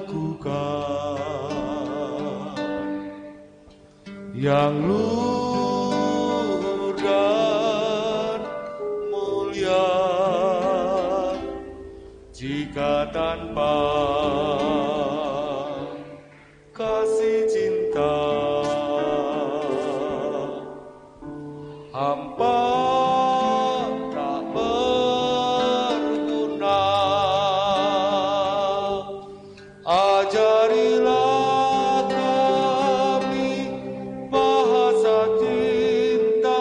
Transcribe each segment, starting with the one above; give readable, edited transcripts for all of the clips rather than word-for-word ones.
lakukan, yang luhur dan mulia, jika tanpa kasih cinta hampa tak berguna. Ajarilah kami bahasa cintamu,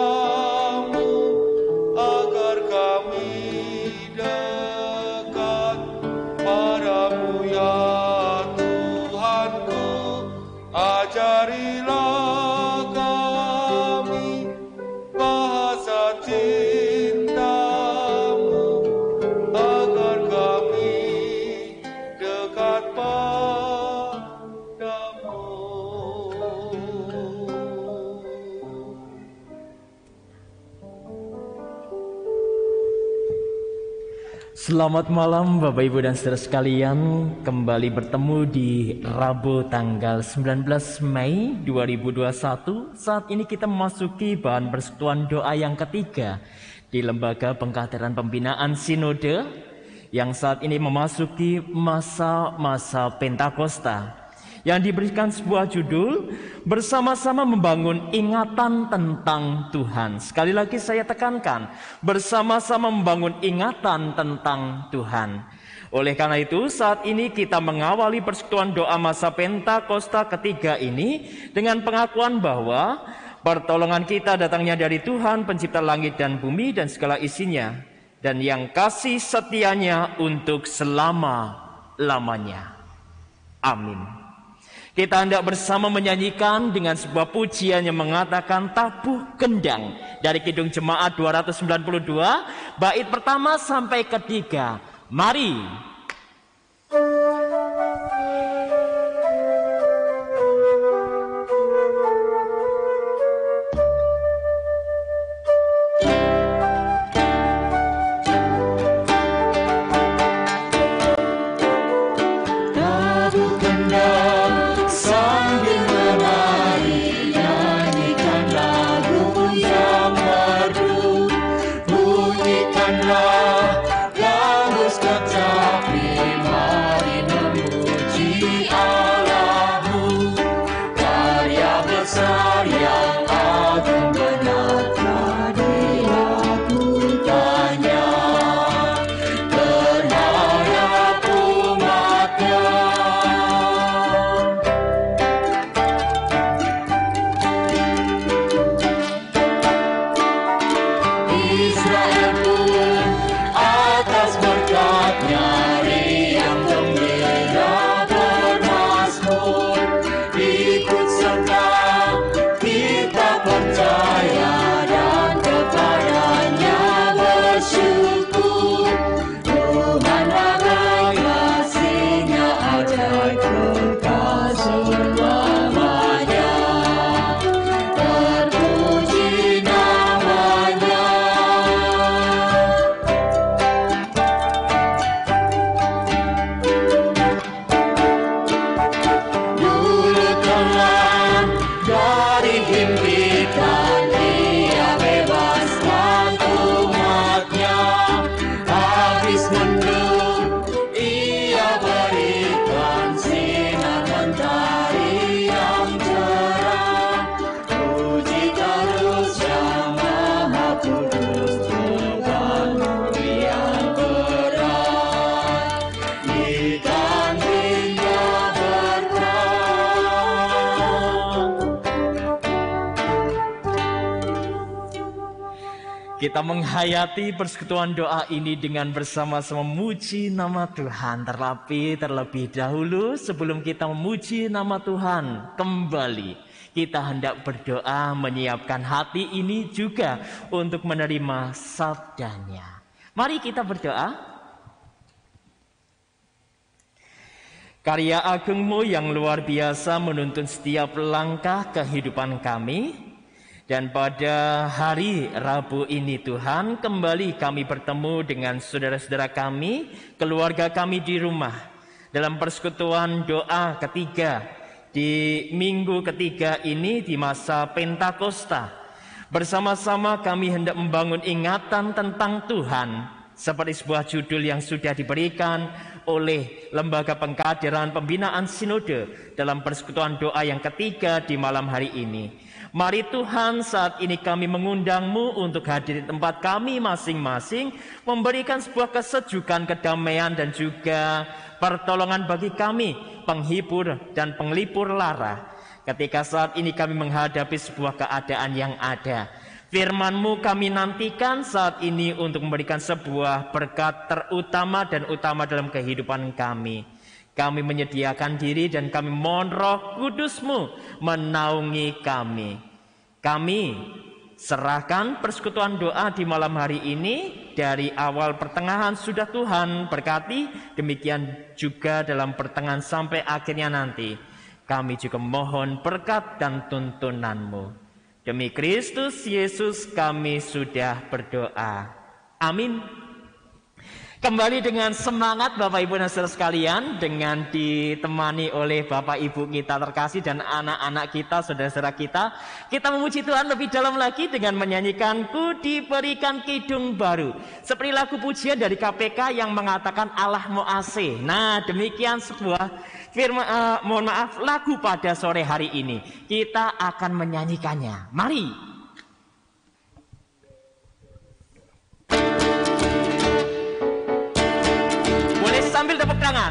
agar kami dekat padamu ya Tuhanku. Ajarilah kami bahasa cintamu, agar kami dekat padamu. Selamat malam Bapak Ibu dan saudara sekalian, kembali bertemu di Rabu tanggal 19 Mei 2021. Saat ini kita memasuki bahan persekutuan doa yang ketiga di Lembaga Pengkaderan Pembinaan Sinode yang saat ini memasuki masa-masa Pentakosta, yang diberikan sebuah judul bersama-sama membangun ingatan tentang Tuhan. Sekali lagi saya tekankan, bersama-sama membangun ingatan tentang Tuhan. Oleh karena itu saat ini kita mengawali persekutuan doa masa Pentakosta ketiga ini dengan pengakuan bahwa pertolongan kita datangnya dari Tuhan pencipta langit dan bumi dan segala isinya, dan yang kasih setianya untuk selama-lamanya. Amin. Kita hendak bersama menyanyikan dengan sebuah pujian yang mengatakan tabuh kendang dari Kidung Jemaat 292, bait pertama sampai ketiga. Mari. Kita menghayati persekutuan doa ini dengan bersama-sama memuji nama Tuhan. Terlebih dahulu sebelum kita memuji nama Tuhan kembali, kita hendak berdoa menyiapkan hati ini juga untuk menerima sabdanya. Mari kita berdoa. Karya agungmu yang luar biasa menuntun setiap langkah kehidupan kami. Dan pada hari Rabu ini Tuhan, kembali kami bertemu dengan saudara-saudara kami, keluarga kami di rumah. dalam persekutuan doa ketiga di minggu ketiga ini di masa Pentakosta. Bersama-sama kami hendak membangun ingatan tentang Tuhan seperti sebuah judul yang sudah diberikan oleh Lembaga Pengkaderan Pembinaan Sinode dalam persekutuan doa yang ketiga di malam hari ini. Mari Tuhan, saat ini kami mengundang-Mu untuk hadir di tempat kami masing-masing, memberikan sebuah kesejukan, kedamaian dan juga pertolongan bagi kami, penghibur dan penglipur lara. Ketika saat ini kami menghadapi sebuah keadaan yang ada, Firman-Mu kami nantikan saat ini untuk memberikan sebuah berkat terutama dan utama dalam kehidupan kami. Kami menyediakan diri dan kami mohon Roh Kudus-Mu menaungi kami. Kami serahkan persekutuan doa di malam hari ini. Dari awal pertengahan sudah Tuhan berkati, demikian juga dalam pertengahan sampai akhirnya nanti. Kami juga mohon berkat dan tuntunan-Mu. Demi Kristus Yesus kami sudah berdoa. Amin. Kembali dengan semangat Bapak Ibu dan Saudara sekalian, dengan ditemani oleh Bapak Ibu kita terkasih dan anak-anak kita, saudara-saudara kita memuji Tuhan lebih dalam lagi dengan menyanyikan Ku Diberikan Kidung Baru, seperti lagu pujian dari KPK yang mengatakan Allah Moase. Nah, demikian sebuah lagu pada sore hari ini. Kita akan menyanyikannya. Mari. Sambil tepuk tangan.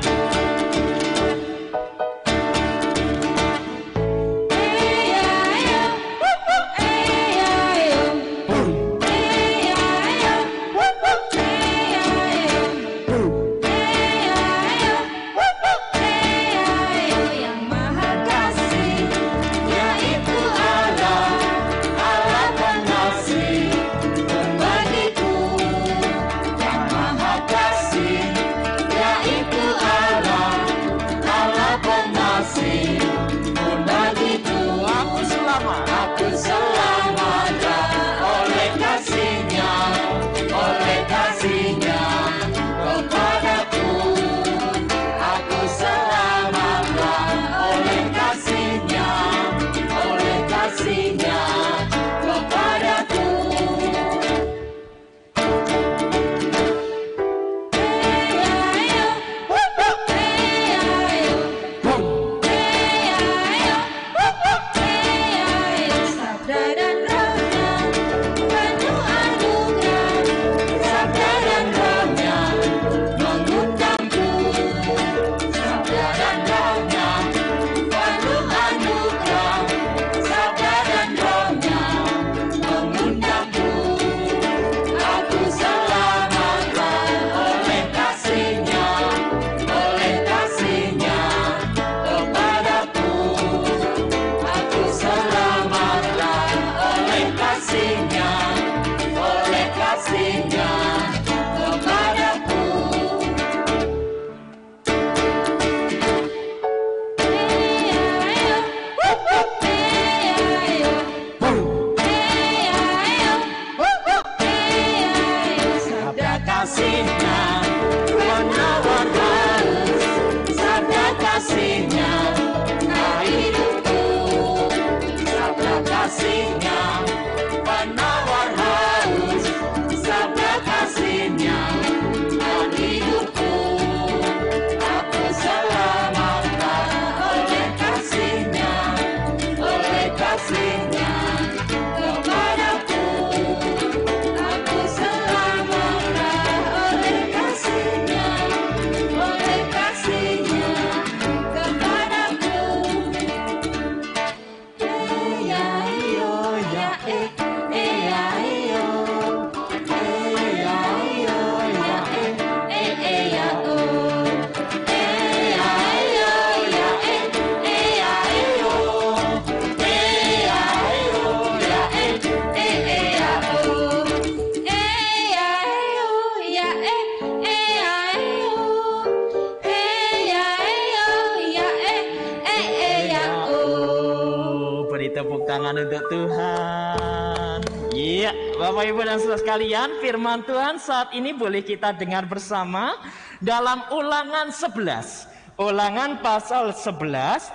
Untuk Tuhan. Iya, Bapak Ibu dan Saudara sekalian, firman Tuhan saat ini boleh kita dengar bersama dalam Ulangan 11. Ulangan pasal 11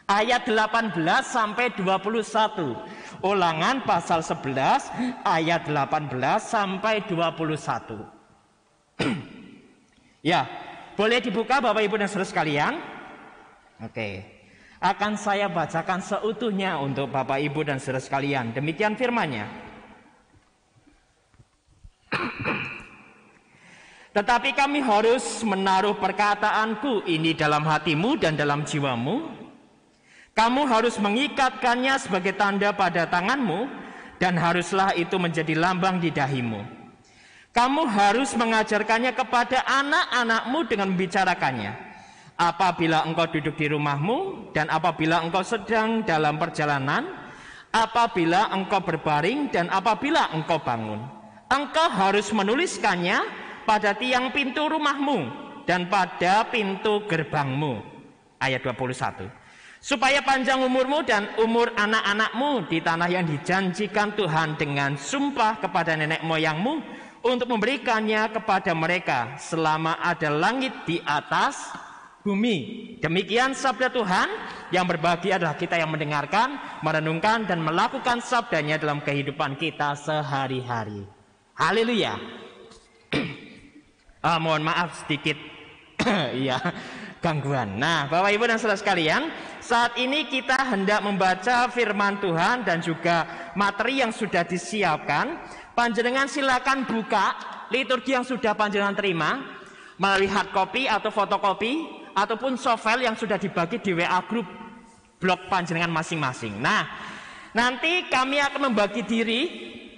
ayat 18 sampai 21. Ulangan pasal 11 ayat 18 sampai 21. Ya, boleh dibuka Bapak Ibu dan Saudara sekalian. Oke. Akan saya bacakan seutuhnya untuk Bapak Ibu dan Saudara sekalian. Demikian firman-Nya. Tetapi kami harus menaruh perkataanku ini dalam hatimu dan dalam jiwamu. Kamu harus mengikatkannya sebagai tanda pada tanganmu, dan haruslah itu menjadi lambang di dahimu. Kamu harus mengajarkannya kepada anak-anakmu dengan membicarakannya. Apabila engkau duduk di rumahmu, dan apabila engkau sedang dalam perjalanan, apabila engkau berbaring, dan apabila engkau bangun. Engkau harus menuliskannya pada tiang pintu rumahmu dan pada pintu gerbangmu. Ayat 21. Supaya panjang umurmu dan umur anak-anakmu di tanah yang dijanjikan Tuhan dengan sumpah kepada nenek moyangmu, untuk memberikannya kepada mereka selama ada langit di atas bumi. Demikian sabda Tuhan. Yang berbahagia adalah kita yang mendengarkan, merenungkan, dan melakukan sabdanya dalam kehidupan kita sehari-hari. Haleluya. Mohon maaf sedikit iya, gangguan. Nah, Bapak Ibu dan Saudara sekalian, saat ini kita hendak membaca firman Tuhan dan juga materi yang sudah disiapkan. Panjenengan silakan buka liturgi yang sudah panjenengan terima melalui hard copy atau fotokopi ataupun softfile yang sudah dibagi di WA group blog panjenengan masing-masing. Nah, nanti kami akan membagi diri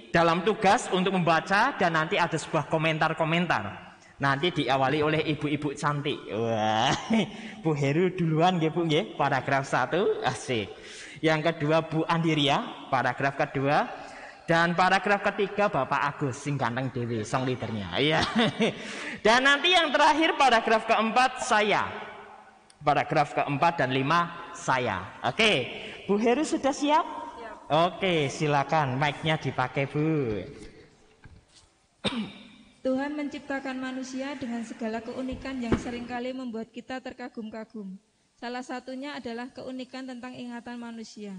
dalam tugas untuk membaca dan nanti ada sebuah komentar-komentar. Nanti diawali oleh ibu-ibu cantik. Wah, Bu Heru duluan nggih Bu nggih, paragraf 1, asik. Yang kedua Bu Andiria, paragraf kedua. Dan paragraf ketiga Bapak Agus sing ganteng dewi, song leadernya. Iya. Dan nanti yang terakhir paragraf keempat saya. Paragraf keempat dan 5 saya. Oke, Bu Heru sudah siap? Siap. Oke, silakan mic-nya dipakai Bu. Tuhan menciptakan manusia dengan segala keunikan yang seringkali membuat kita terkagum-kagum. Salah satunya adalah keunikan tentang ingatan manusia.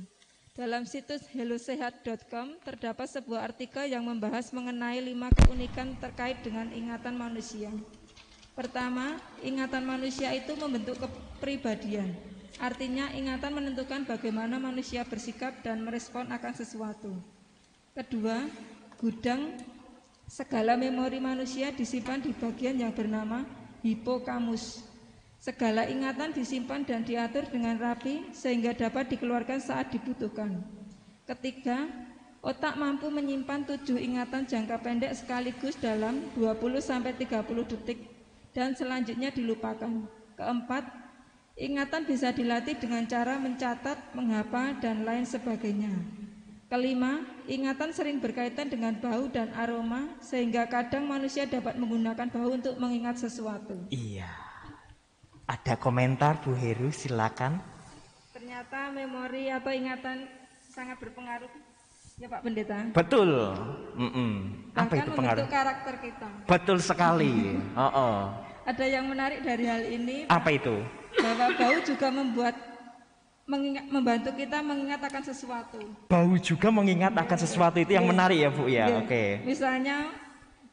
Dalam situs hellosehat.com terdapat sebuah artikel yang membahas mengenai 5 keunikan terkait dengan ingatan manusia. Pertama, ingatan manusia itu membentuk kepribadian. Artinya ingatan menentukan bagaimana manusia bersikap dan merespon akan sesuatu. Kedua, gudang segala memori manusia disimpan di bagian yang bernama hipokamus. Segala ingatan disimpan dan diatur dengan rapi sehingga dapat dikeluarkan saat dibutuhkan. Ketiga, otak mampu menyimpan 7 ingatan jangka pendek sekaligus dalam 20-30 detik dan selanjutnya dilupakan. Keempat, ingatan bisa dilatih dengan cara mencatat, menghafal, dan lain sebagainya. Kelima, ingatan sering berkaitan dengan bau dan aroma sehingga kadang manusia dapat menggunakan bau untuk mengingat sesuatu. Iya. Ada komentar Bu Heru, silakan. Ternyata memori atau ingatan sangat berpengaruh, ya Pak Pendeta. Betul. Apa itu pengaruh? Membentuk karakter kita. Betul sekali. Ada yang menarik dari hal ini. Apa itu? Bahwa bau juga membantu kita mengingat akan sesuatu. Bau juga mengingat akan sesuatu, itu yang menarik ya Bu ya. Oke. Misalnya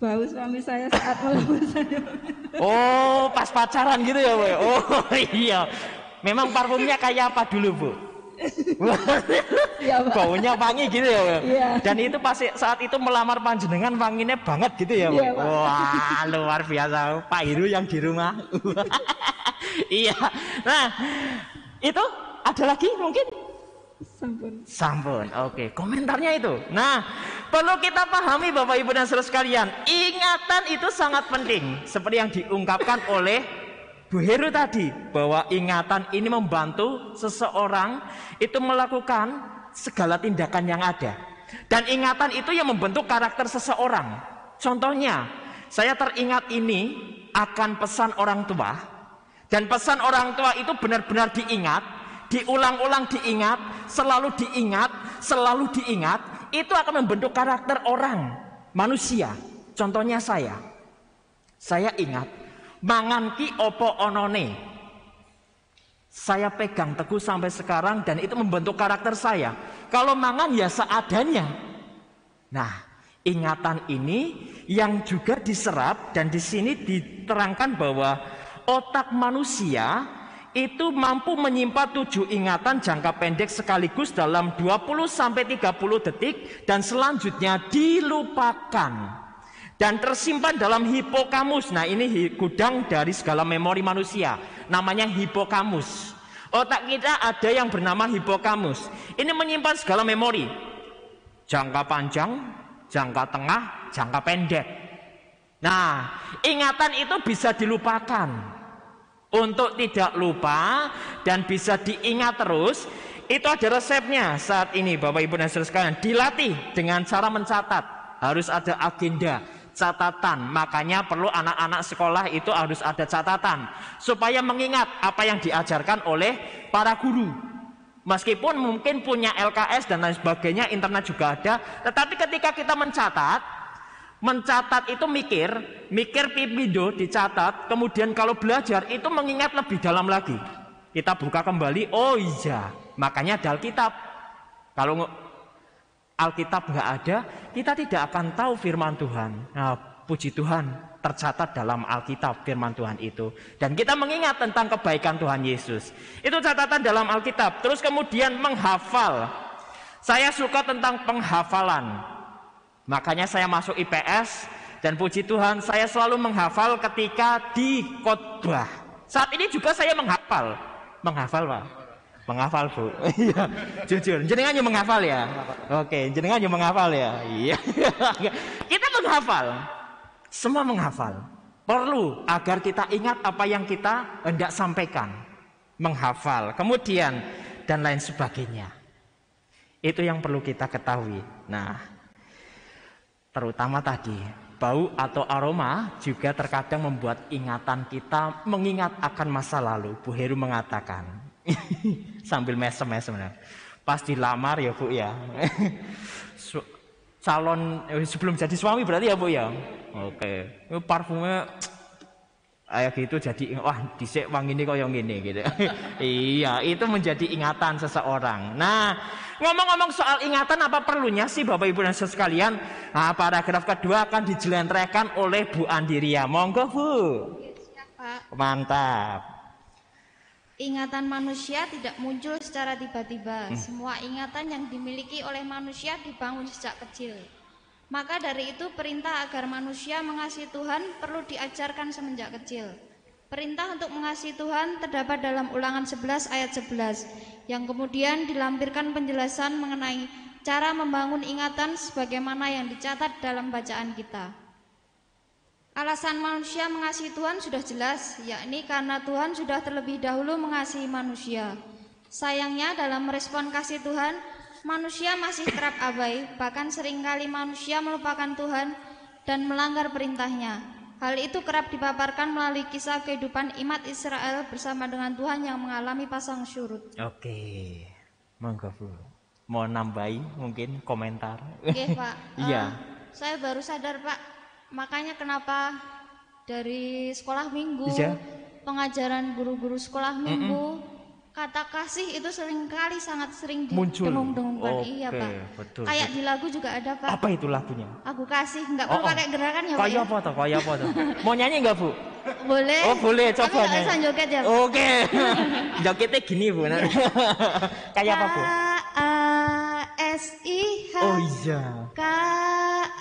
bau suami saya saat melamar saya. Oh, pas pacaran gitu ya Bu. Oh iya. Memang parfumnya kayak apa dulu Bu? Ya, Pak. Baunya wangi gitu ya Bu. Iya. Dan itu pas saat itu melamar panjenengan wanginya banget gitu ya Bu. Iya, Pak. Wah, luar biasa Pak Heru yang di rumah. Iya. Nah, itu ada lagi mungkin? Sampun. Oke, komentarnya itu. Nah, perlu kita pahami Bapak Ibu dan Saudara sekalian, ingatan itu sangat penting. Seperti yang diungkapkan oleh Bu Heru tadi, bahwa ingatan ini membantu seseorang itu melakukan segala tindakan yang ada. Dan ingatan itu yang membentuk karakter seseorang. Contohnya, saya teringat ini akan pesan orang tua. Dan pesan orang tua itu benar-benar diingat, diulang-ulang diingat, selalu diingat, itu akan membentuk karakter orang, manusia. Contohnya saya ingat, Mangan ki opo onone. Saya pegang teguh sampai sekarang dan itu membentuk karakter saya. Kalau mangan ya seadanya. Nah, ingatan ini yang juga diserap dan di sini diterangkan bahwa otak manusia itu mampu menyimpan 7 ingatan jangka pendek sekaligus dalam 20-30 detik dan selanjutnya dilupakan. Dan tersimpan dalam hipokamus. Nah, ini gudang dari segala memori manusia. Namanya hipokamus. Otak kita ada yang bernama hipokamus. Ini menyimpan segala memori. Jangka panjang, jangka tengah, jangka pendek. Nah, ingatan itu bisa dilupakan. Untuk tidak lupa dan bisa diingat terus, itu ada resepnya saat ini Bapak Ibu dan Saudara sekalian. Dilatih dengan cara mencatat. Harus ada agenda, catatan. Makanya perlu anak-anak sekolah itu harus ada catatan supaya mengingat apa yang diajarkan oleh para guru. Meskipun mungkin punya LKS dan lain sebagainya, internet juga ada, tetapi ketika kita mencatat itu mikir pipido dicatat, kemudian kalau belajar itu mengingat lebih dalam lagi. Kita buka kembali, oh iya, makanya ada Alkitab. Kalau Alkitab nggak ada, kita tidak akan tahu firman Tuhan. Nah, puji Tuhan, tercatat dalam Alkitab firman Tuhan itu. Dan kita mengingat tentang kebaikan Tuhan Yesus. Itu catatan dalam Alkitab. Terus kemudian menghafal. Saya suka tentang penghafalan. Makanya saya masuk IPS dan puji Tuhan saya selalu menghafal ketika di khotbah. Saat ini juga saya menghafal. Menghafal, Pak. Menghafal, Bu. Iya, jujur. Jenengan yang menghafal ya. Oke, jenengan yang menghafal ya. Iya. Kita menghafal. Semua menghafal. Perlu agar kita ingat apa yang kita hendak sampaikan. Menghafal. Kemudian dan lain sebagainya. Itu yang perlu kita ketahui. Nah, terutama tadi bau atau aroma juga terkadang membuat ingatan kita mengingat akan masa lalu. Bu Heru mengatakan sambil mesem-mesem, pas dilamar ya Bu ya, calon sebelum jadi suami berarti ya Bu ya. Oke, parfumnya kayak gitu jadi wah dhisik wangi ini koyo ngene gitu. Iya, itu menjadi ingatan seseorang. Nah, ngomong-ngomong soal ingatan, apa perlunya sih Bapak Ibu dan Saudara sekalian? Nah, paragraf kedua akan dijelentrehkan oleh Bu Andiria. Monggo Bu. Pak. Mantap. Ingatan manusia tidak muncul secara tiba-tiba. Semua ingatan yang dimiliki oleh manusia dibangun sejak kecil. Maka dari itu perintah agar manusia mengasihi Tuhan perlu diajarkan semenjak kecil. Perintah untuk mengasihi Tuhan terdapat dalam Ulangan 11 ayat 11, yang kemudian dilampirkan penjelasan mengenai cara membangun ingatan sebagaimana yang dicatat dalam bacaan kita. Alasan manusia mengasihi Tuhan sudah jelas, yakni karena Tuhan sudah terlebih dahulu mengasihi manusia. Sayangnya dalam merespon kasih Tuhan, manusia masih kerap abai, bahkan seringkali manusia melupakan Tuhan dan melanggar perintahnya. Hal itu kerap dipaparkan melalui kisah kehidupan umat Israel bersama dengan Tuhan yang mengalami pasang surut. Oke, monggo Bu. Mau nambahi mungkin komentar? Oke Pak. Iya. Saya baru sadar Pak, makanya kenapa dari sekolah minggu, Iya. pengajaran guru-guru sekolah minggu, kata kasih itu seringkali sangat sering Muncul. didengung-dengungkan. Oke, Iya Pak. betul. Kayak di lagu juga ada Pak. Apa itu lagunya? Aku kasih, nggak perlu pakai gerakan ya Pak. Kayak apa toh? Kayak apa toh? Mau nyanyi nggak Bu? Boleh. Oh boleh, Tapi coba nggak usah joget ya Pak. Oke. Jogetnya gini Bu. Kayak apa Bu? K-A-S-I-H. Oh iya.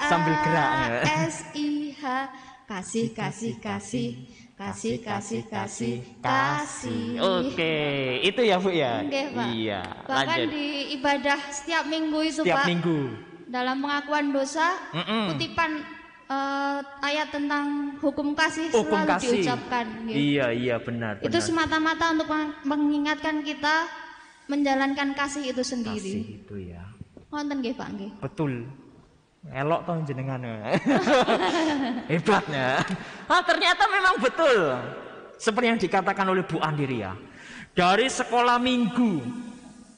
Sambil gerak. K-A-S-I-H. Kasih, kasih, kasih. Kasih, kasih, kasih. Kasih. Oke, itu ya Bu ya. Oke, Pak. Iya. Bahkan Lanjut. di ibadah setiap minggu itu Setiap Pak, minggu. dalam pengakuan dosa, kutipan ayat tentang hukum kasih Hukum selalu kasih. diucapkan. Gitu. Iya benar. Itu semata-mata untuk mengingatkan kita menjalankan kasih itu kasih sendiri. itu ya. Wonten nggih Pak nggih. Betul. Elok toh jenengan. Hebatnya. Ternyata memang betul. Seperti yang dikatakan oleh Bu Andiria. Dari sekolah minggu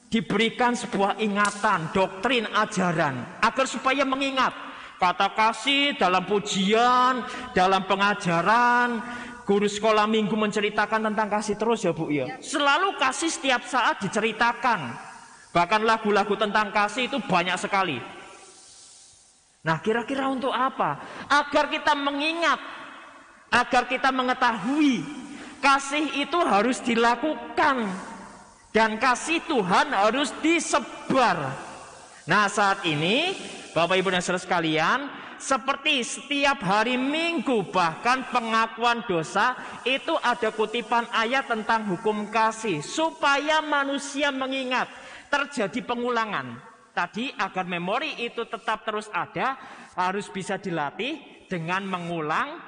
diberikan sebuah ingatan, doktrin, ajaran agar supaya mengingat kata kasih dalam pujian, dalam pengajaran, guru sekolah minggu menceritakan tentang kasih terus ya Bu ya. Selalu kasih setiap saat diceritakan. Bahkan lagu-lagu tentang kasih itu banyak sekali. Nah, kira-kira untuk apa? Agar kita mengingat, agar kita mengetahui kasih itu harus dilakukan dan kasih Tuhan harus disebar. Nah, saat ini Bapak Ibu dan Saudara sekalian, seperti setiap hari Minggu bahkan pengakuan dosa itu ada kutipan ayat tentang hukum kasih supaya manusia mengingat, terjadi pengulangan. Tadi agar memori itu tetap terus ada harus bisa dilatih dengan mengulang,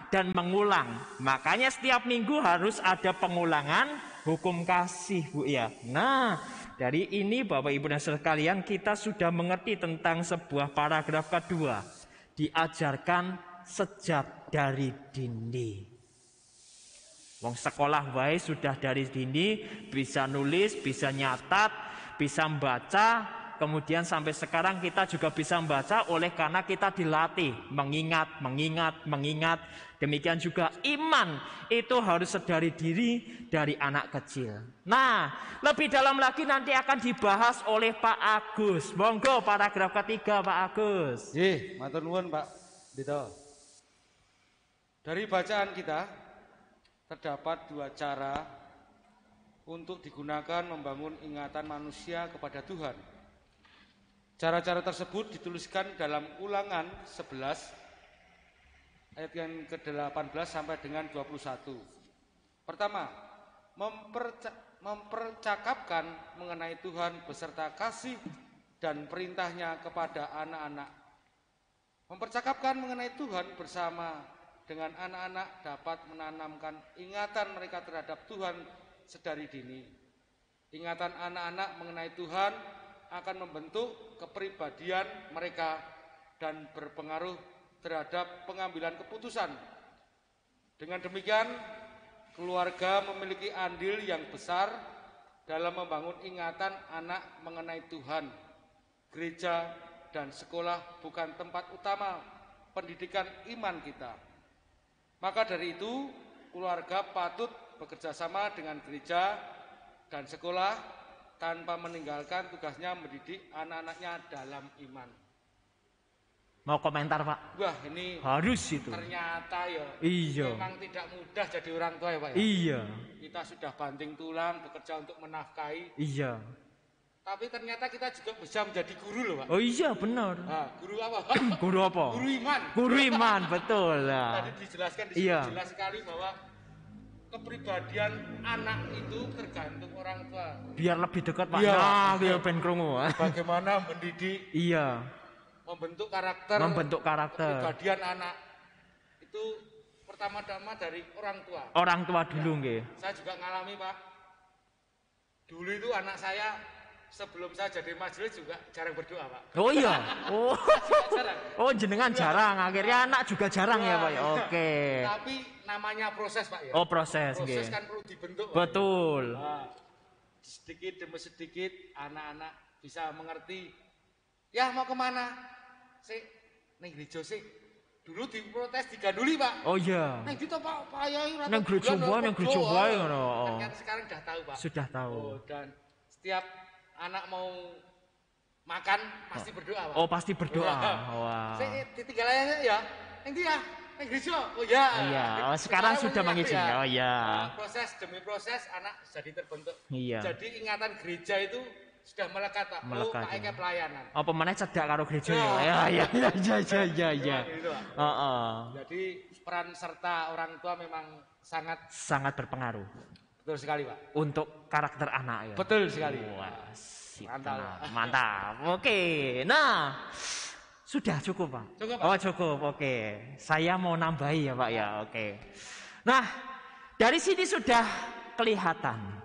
dan mengulang. Makanya setiap minggu harus ada pengulangan hukum kasih Bu ya. Nah, dari ini Bapak Ibu dan Saudara sekalian kita sudah mengerti tentang sebuah paragraf kedua. Diajarkan sejak dari dini. Wong sekolah wae sudah dari dini bisa nulis, bisa nyatat, bisa membaca. Kemudian sampai sekarang kita juga bisa membaca oleh karena kita dilatih mengingat. Demikian juga iman itu harus sedari diri dari anak kecil. Nah, lebih dalam lagi nanti akan dibahas oleh Pak Agus. Monggo paragraf ketiga Pak Agus. Matur nuwun Pak Dito. Dari bacaan kita terdapat dua cara untuk digunakan membangun ingatan manusia kepada Tuhan. Cara-cara tersebut dituliskan dalam Ulangan 11 ayat yang ke-18 sampai dengan 21. Pertama, mempercakapkan mengenai Tuhan beserta kasih dan perintahnya kepada anak-anak. Mempercakapkan mengenai Tuhan bersama dengan anak-anak dapat menanamkan ingatan mereka terhadap Tuhan sedari dini. Ingatan anak-anak mengenai Tuhan akan membentuk kepribadian mereka dan berpengaruh terhadap pengambilan keputusan. Dengan demikian, keluarga memiliki andil yang besar dalam membangun ingatan anak mengenai Tuhan. Gereja dan sekolah bukan tempat utama pendidikan iman kita. Maka dari itu, keluarga patut bekerja sama dengan gereja dan sekolah tanpa meninggalkan tugasnya mendidik anak-anaknya dalam iman. Mau komentar Pak? Wah, ini harus itu. Ternyata ya, iya. Memang tidak mudah jadi orang tua ya Pak ya. Iya. Kita sudah banting tulang bekerja untuk menafkahi. Iya. Tapi ternyata kita juga bisa menjadi guru loh Pak. Oh iya benar. Nah, guru apa? Guru apa? Guru iman. Guru iman, betul lah. Tadi dijelaskan di sini iya. Jelas sekali bahwa kepribadian anak itu tergantung orang tua. Biar lebih dekat Pak. Iya. Nah, biar ben krungu. Bagaimana mendidik? Iya. Membentuk karakter. Kepribadian anak itu pertama-tama dari orang tua. Orang tua dulu nggih. Saya juga ngalami Pak. Dulu itu anak saya sebelum saya jadi majelis juga jarang berdoa Pak. Oh iya. Oh. Jarang. Oh jenengan jarang. Akhirnya anak juga jarang ya Pak. Oke. Tapi namanya proses Pak ya. Oh proses. Proses kan perlu dibentuk. Betul. Nah, sedikit demi sedikit anak-anak bisa mengerti. Ya mau kemana? Neng gereja sih. Dulu diprotes diganduli Pak. Oh iya. Neng gitu Pak Yai. Neng gereja wae ngono. Ternyata sekarang sudah tahu Pak. Sudah tahu. Oh, dan setiap anak mau makan pasti berdoa Pak. Oh pasti berdoa. Wah. Ditinggal aja ya. Neng dia. Neng gereja. Oh ya. Iya. Oh, sekarang sudah mengizinkan. Oh iya. Proses demi proses anak jadi terbentuk. Iya. Jadi ingatan gereja itu sudah melekat Pak. Melekat. Oh, pakai pelayanan. Apa meneh cedak karo gereja ya. Ya. Jadi peran serta orang tua memang sangat berpengaruh. Betul sekali Pak. Untuk karakter anak ya. Betul sekali. Wah, mantap. Mantap. Oke. Nah, sudah cukup Pak. Cukup Pak. Oh cukup. Oke. Saya mau nambahi ya Pak ya. Oke. Nah, dari sini sudah kelihatan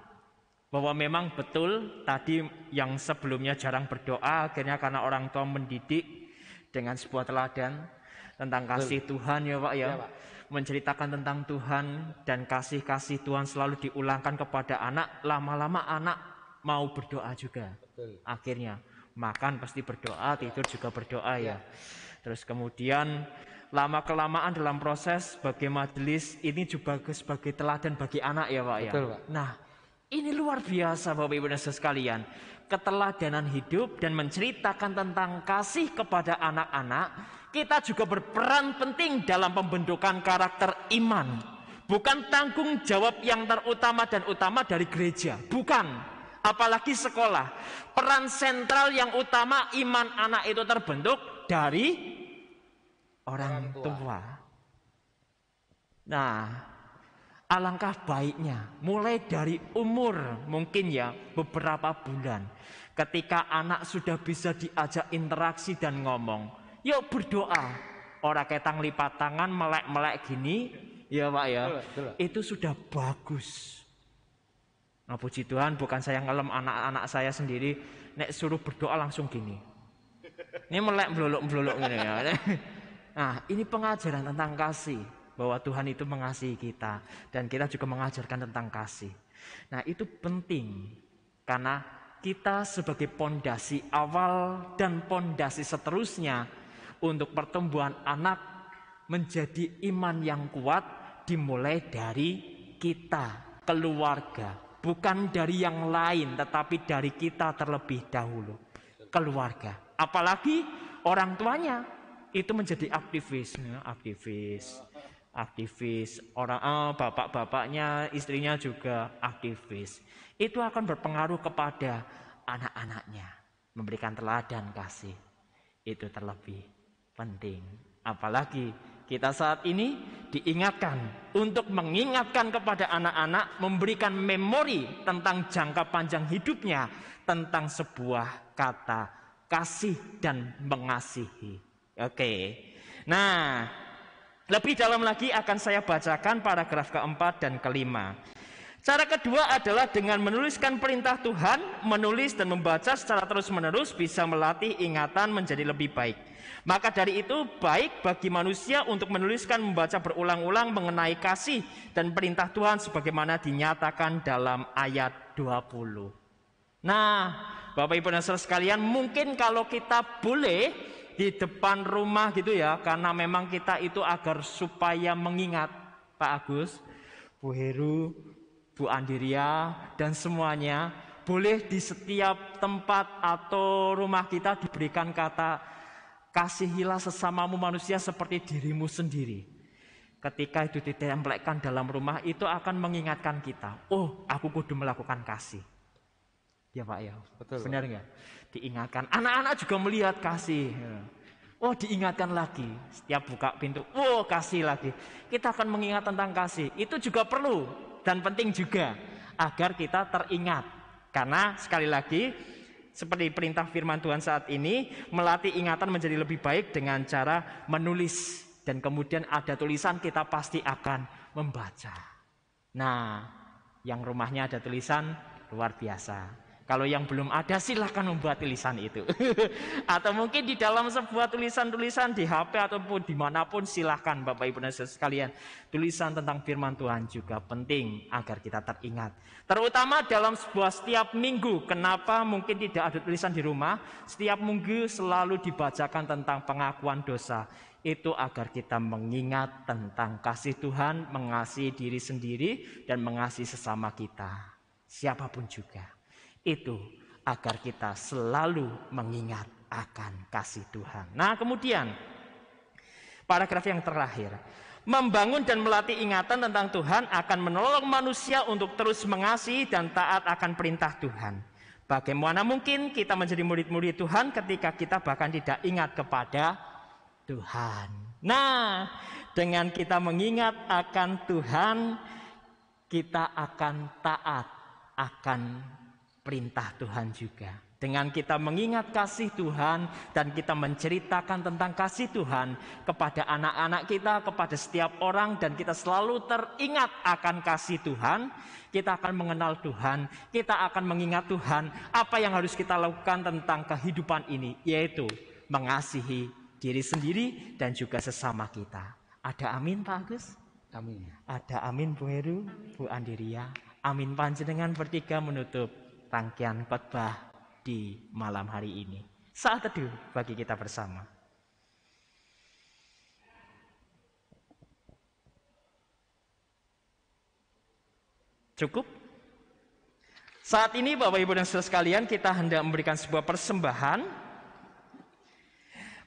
bahwa memang betul tadi yang sebelumnya jarang berdoa akhirnya karena orang tua mendidik dengan sebuah teladan tentang kasih Tuhan ya Pak ya. Pak. Menceritakan tentang Tuhan dan kasih-kasih Tuhan selalu diulangkan kepada anak, lama-lama anak mau berdoa juga. Betul. Akhirnya makan pasti berdoa, tidur juga berdoa ya. Terus kemudian Lama-kelamaan dalam proses sebagai majelis ini juga sebagai teladan bagi anak ya Pak ya. Betul, Pak. Nah, ini luar biasa Bapak Ibu dan Saudara sekalian. Keteladanan hidup dan menceritakan tentang kasih kepada anak-anak, kita juga berperan penting dalam pembentukan karakter iman. Bukan tanggung jawab yang terutama dan utama dari gereja, bukan. Apalagi sekolah. Peran sentral yang utama iman anak itu terbentuk dari orang tua. Nah, alangkah baiknya mulai dari umur mungkin ya beberapa bulan, ketika anak sudah bisa diajak interaksi dan ngomong, yuk berdoa. Orang ketang lipat tangan melek-melek gini, ya Pak ya, Betul. itu sudah bagus. Nah, puji Tuhan, bukan saya ngelem anak-anak saya sendiri, nek suruh berdoa langsung gini. Ini melek blolok-blolok gini ya. Nah, ini pengajaran tentang kasih, bahwa Tuhan itu mengasihi kita dan kita juga mengajarkan tentang kasih. Nah, itu penting karena kita sebagai pondasi awal dan pondasi seterusnya untuk pertumbuhan anak menjadi iman yang kuat dimulai dari kita, keluarga, bukan dari yang lain tetapi dari kita terlebih dahulu, keluarga. Apalagi orang tuanya itu menjadi aktivis, orang bapak-bapaknya, istrinya juga aktivis. Itu akan berpengaruh kepada anak-anaknya, memberikan teladan kasih. Itu terlebih penting. Apalagi kita saat ini diingatkan untuk mengingatkan kepada anak-anak, memberikan memori tentang jangka panjang hidupnya, tentang sebuah kata kasih dan mengasihi. Oke. Nah, lebih dalam lagi akan saya bacakan paragraf keempat dan kelima. Cara kedua adalah dengan menuliskan perintah Tuhan, menulis dan membaca secara terus-menerus bisa melatih ingatan menjadi lebih baik. Maka dari itu baik bagi manusia untuk menuliskan, membaca berulang-ulang mengenai kasih dan perintah Tuhan sebagaimana dinyatakan dalam ayat 20. Nah, Bapak Ibu dan Saudara sekalian, mungkin kalau kita boleh di depan rumah gitu ya, karena memang kita itu agar supaya mengingat Pak Agus, Bu Heru, Bu Andiria dan semuanya, boleh di setiap tempat atau rumah kita diberikan kata kasihilah sesamamu manusia seperti dirimu sendiri. Ketika itu ditempelkan dalam rumah, itu akan mengingatkan kita, oh aku kudu melakukan kasih. Ya Pak ya, Betul, benar nggak? Diingatkan, anak-anak juga melihat kasih. Oh diingatkan lagi, setiap buka pintu, oh kasih lagi. Kita akan mengingat tentang kasih. Itu juga perlu dan penting juga agar kita teringat. Karena sekali lagi, seperti perintah firman Tuhan saat ini, melatih ingatan menjadi lebih baik dengan cara menulis. Dan kemudian ada tulisan, kita pasti akan membaca. Nah, yang rumahnya ada tulisan, luar biasa. Kalau yang belum ada, silahkan membuat tulisan itu. Atau mungkin di dalam sebuah tulisan-tulisan di HP ataupun dimanapun, silahkan Bapak Ibu dan Saudara sekalian. Tulisan tentang firman Tuhan juga penting agar kita teringat. Terutama dalam sebuah setiap minggu. Kenapa mungkin tidak ada tulisan di rumah? Setiap minggu selalu dibacakan tentang pengakuan dosa. Itu agar kita mengingat tentang kasih Tuhan, mengasihi diri sendiri, dan mengasihi sesama kita. Siapapun juga. Itu agar kita selalu mengingat akan kasih Tuhan. Nah kemudian paragraf yang terakhir, membangun dan melatih ingatan tentang Tuhan akan menolong manusia untuk terus mengasihi dan taat akan perintah Tuhan. Bagaimana mungkin kita menjadi murid-murid Tuhan ketika kita bahkan tidak ingat kepada Tuhan. Nah, dengan kita mengingat akan Tuhan, kita akan taat akan perintah Tuhan juga. Dengan kita mengingat kasih Tuhan dan kita menceritakan tentang kasih Tuhan kepada anak-anak kita, kepada setiap orang, dan kita selalu teringat akan kasih Tuhan, kita akan mengenal Tuhan, kita akan mengingat Tuhan, apa yang harus kita lakukan tentang kehidupan ini, yaitu mengasihi diri sendiri dan juga sesama kita. Ada amin Pak Agus? Amin. Ada amin Bu Heru, Bu Andiria. Amin panjenengan bertiga menutup rangkaian khotbah di malam hari ini. Saat teduh bagi kita bersama. Cukup? Saat ini Bapak Ibu dan Saudara sekalian, kita hendak memberikan sebuah persembahan.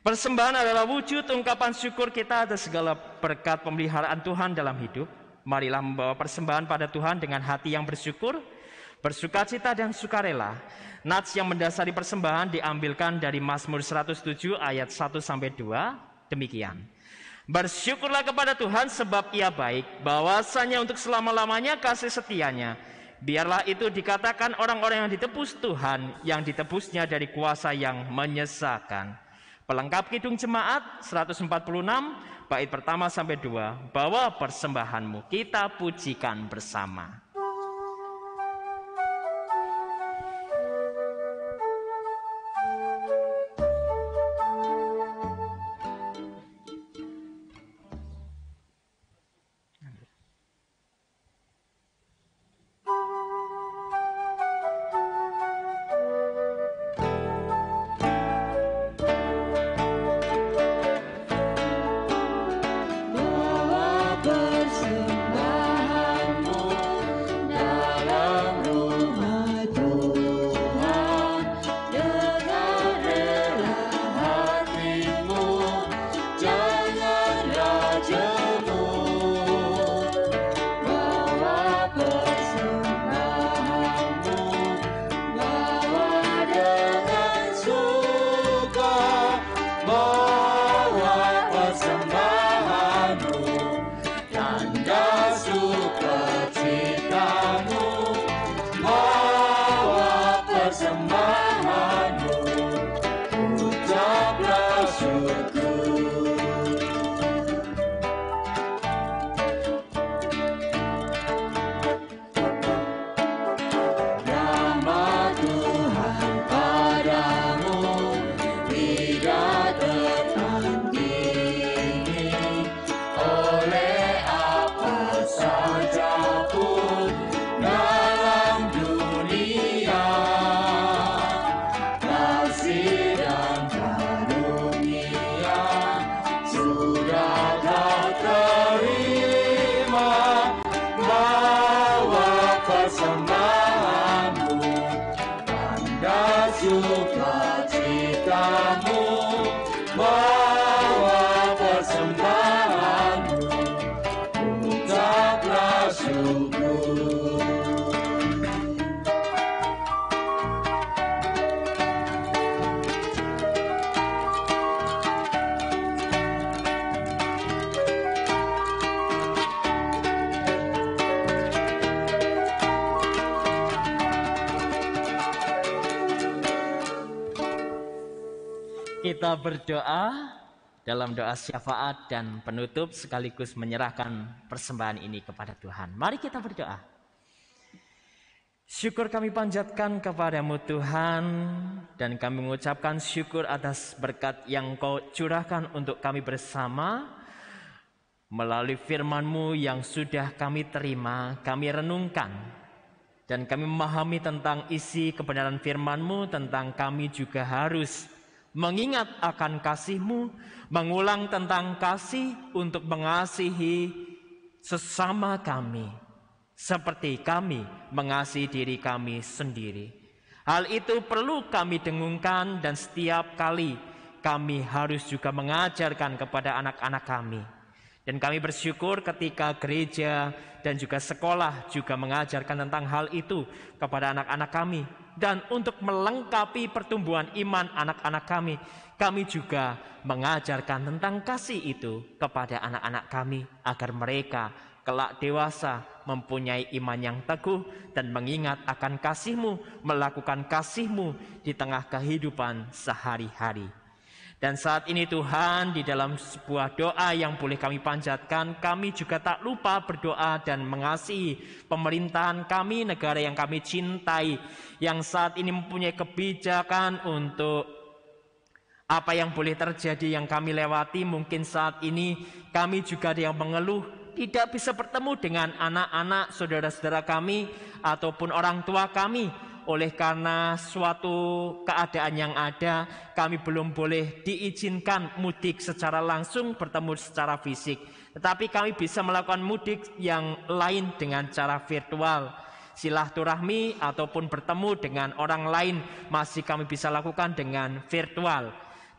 Persembahan adalah wujud ungkapan syukur kita atas segala berkat pemeliharaan Tuhan dalam hidup. Marilah membawa persembahan pada Tuhan dengan hati yang bersyukur, bersukacita dan sukarela. Nats yang mendasari persembahan diambilkan dari Mazmur 107 ayat 1-2. Demikian. Bersyukurlah kepada Tuhan sebab Ia baik, bahwasanya untuk selama-lamanya kasih setianya. Biarlah itu dikatakan orang-orang yang ditebus Tuhan, yang ditebusnya dari kuasa yang menyesakan. Pelengkap Kidung Jemaat 146 bait pertama sampai 2. Bawa persembahanmu, kita pujikan bersama. Kita berdoa dalam doa syafaat dan penutup sekaligus menyerahkan persembahan ini kepada Tuhan. Mari kita berdoa. Syukur kami panjatkan kepadamu Tuhan, dan kami mengucapkan syukur atas berkat yang Kau curahkan untuk kami bersama melalui firman-Mu yang sudah kami terima, kami renungkan, dan kami memahami tentang isi kebenaran firman-Mu, tentang kami juga harus mengingat akan kasih-Mu, mengulang tentang kasih untuk mengasihi sesama kami, seperti kami mengasihi diri kami sendiri. Hal itu perlu kami dengungkan, dan setiap kali kami harus juga mengajarkan kepada anak-anak kami. Dan kami bersyukur ketika gereja dan juga sekolah juga mengajarkan tentang hal itu kepada anak-anak kami. Dan untuk melengkapi pertumbuhan iman anak-anak kami, kami juga mengajarkan tentang kasih itu kepada anak-anak kami, agar mereka kelak dewasa mempunyai iman yang teguh dan mengingat akan kasih-Mu, melakukan kasih-Mu di tengah kehidupan sehari-hari. Dan saat ini Tuhan, di dalam sebuah doa yang boleh kami panjatkan, kami juga tak lupa berdoa dan mengasihi pemerintahan kami, negara yang kami cintai, yang saat ini mempunyai kebijakan untuk apa yang boleh terjadi yang kami lewati. Mungkin saat ini kami juga ada yang mengeluh tidak bisa bertemu dengan anak-anak saudara-saudara kami ataupun orang tua kami. Oleh karena suatu keadaan yang ada, kami belum boleh diizinkan mudik secara langsung, bertemu secara fisik. tetapi kami bisa melakukan mudik yang lain dengan cara virtual. Silaturahmi ataupun bertemu dengan orang lain masih kami bisa lakukan dengan virtual.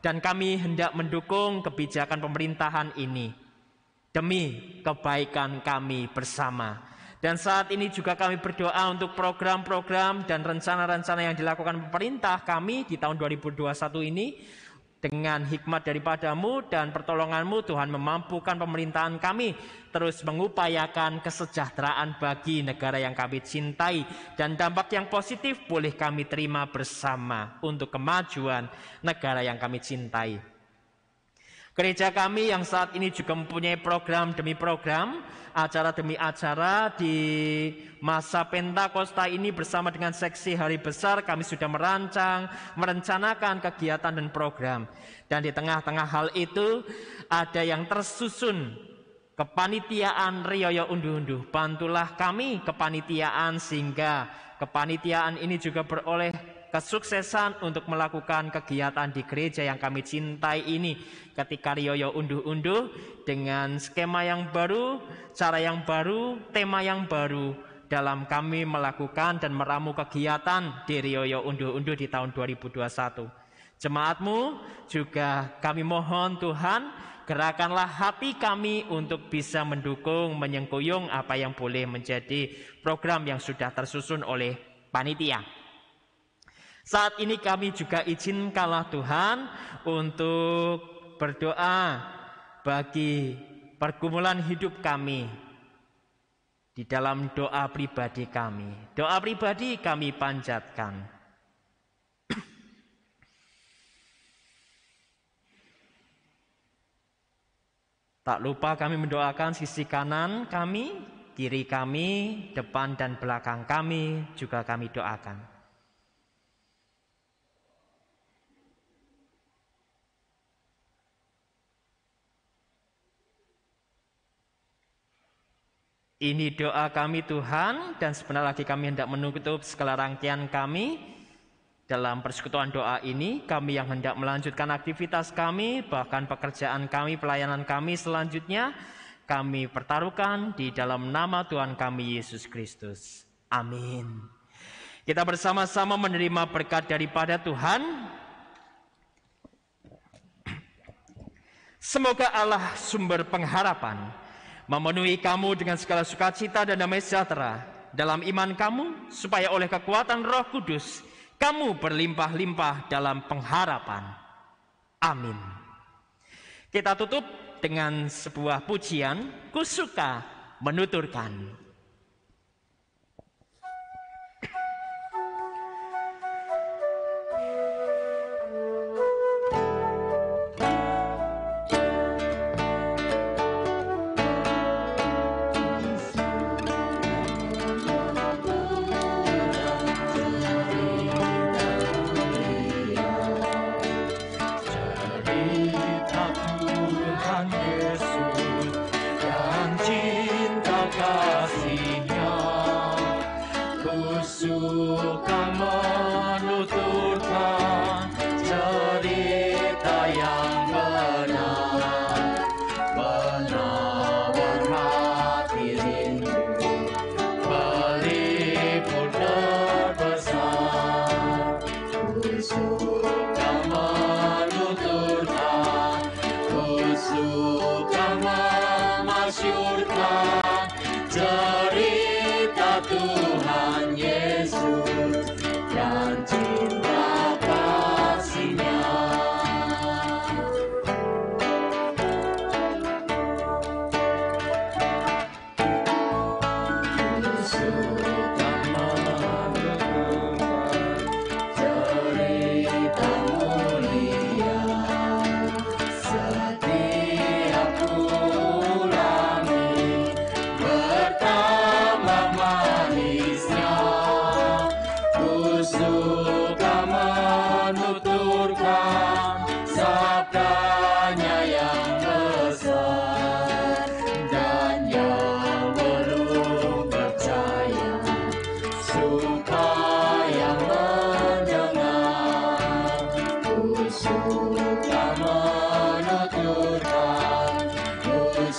Dan kami hendak mendukung kebijakan pemerintahan ini demi kebaikan kami bersama. Dan saat ini juga kami berdoa untuk program-program dan rencana-rencana yang dilakukan pemerintah kami di tahun 2021 ini. Dengan hikmat daripadamu dan pertolonganmu, Tuhan memampukan pemerintahan kami terus mengupayakan kesejahteraan bagi negara yang kami cintai. Dan dampak yang positif boleh kami terima bersama untuk kemajuan negara yang kami cintai. Gereja kami yang saat ini juga mempunyai program demi program, acara demi acara. Di masa Pentakosta ini bersama dengan seksi hari besar kami sudah merencanakan kegiatan dan program. Dan di tengah-tengah hal itu ada yang tersusun kepanitiaan Rioyo Unduh-Unduh. Bantulah kami kepanitiaan sehingga kepanitiaan ini juga beroleh kesuksesan untuk melakukan kegiatan di gereja yang kami cintai ini. Ketika Rioyo Unduh-Unduh dengan skema yang baru, cara yang baru, tema yang baru dalam kami melakukan dan meramu kegiatan di Rioyo Unduh-Unduh di tahun 2021. Jemaatmu juga kami mohon Tuhan, gerakanlah hati kami untuk bisa mendukung, menyengkuyung apa yang boleh menjadi program yang sudah tersusun oleh panitia. Saat ini kami juga izinkanlah Tuhan untuk berdoa bagi pergumulan hidup kami di dalam doa pribadi kami. Doa pribadi kami panjatkan. Tak lupa kami mendoakan sisi kanan kami, kiri kami, depan dan belakang kami juga kami doakan. Ini doa kami Tuhan, dan sebentar lagi kami hendak menutup segala rangkaian kami. Dalam persekutuan doa ini, kami yang hendak melanjutkan aktivitas kami, bahkan pekerjaan kami, pelayanan kami selanjutnya, kami pertaruhkan di dalam nama Tuhan kami Yesus Kristus. Amin. Kita bersama-sama menerima berkat daripada Tuhan. Semoga Allah sumber pengharapan memenuhi kamu dengan segala sukacita dan damai sejahtera dalam iman kamu, supaya oleh kekuatan Roh Kudus kamu berlimpah-limpah dalam pengharapan. Amin. Kita tutup dengan sebuah pujian, Ku suka menuturkan.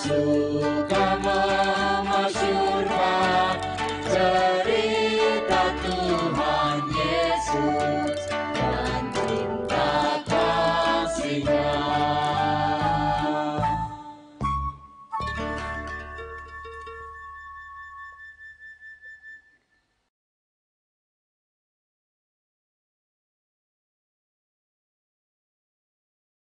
Yesus. Tuhan.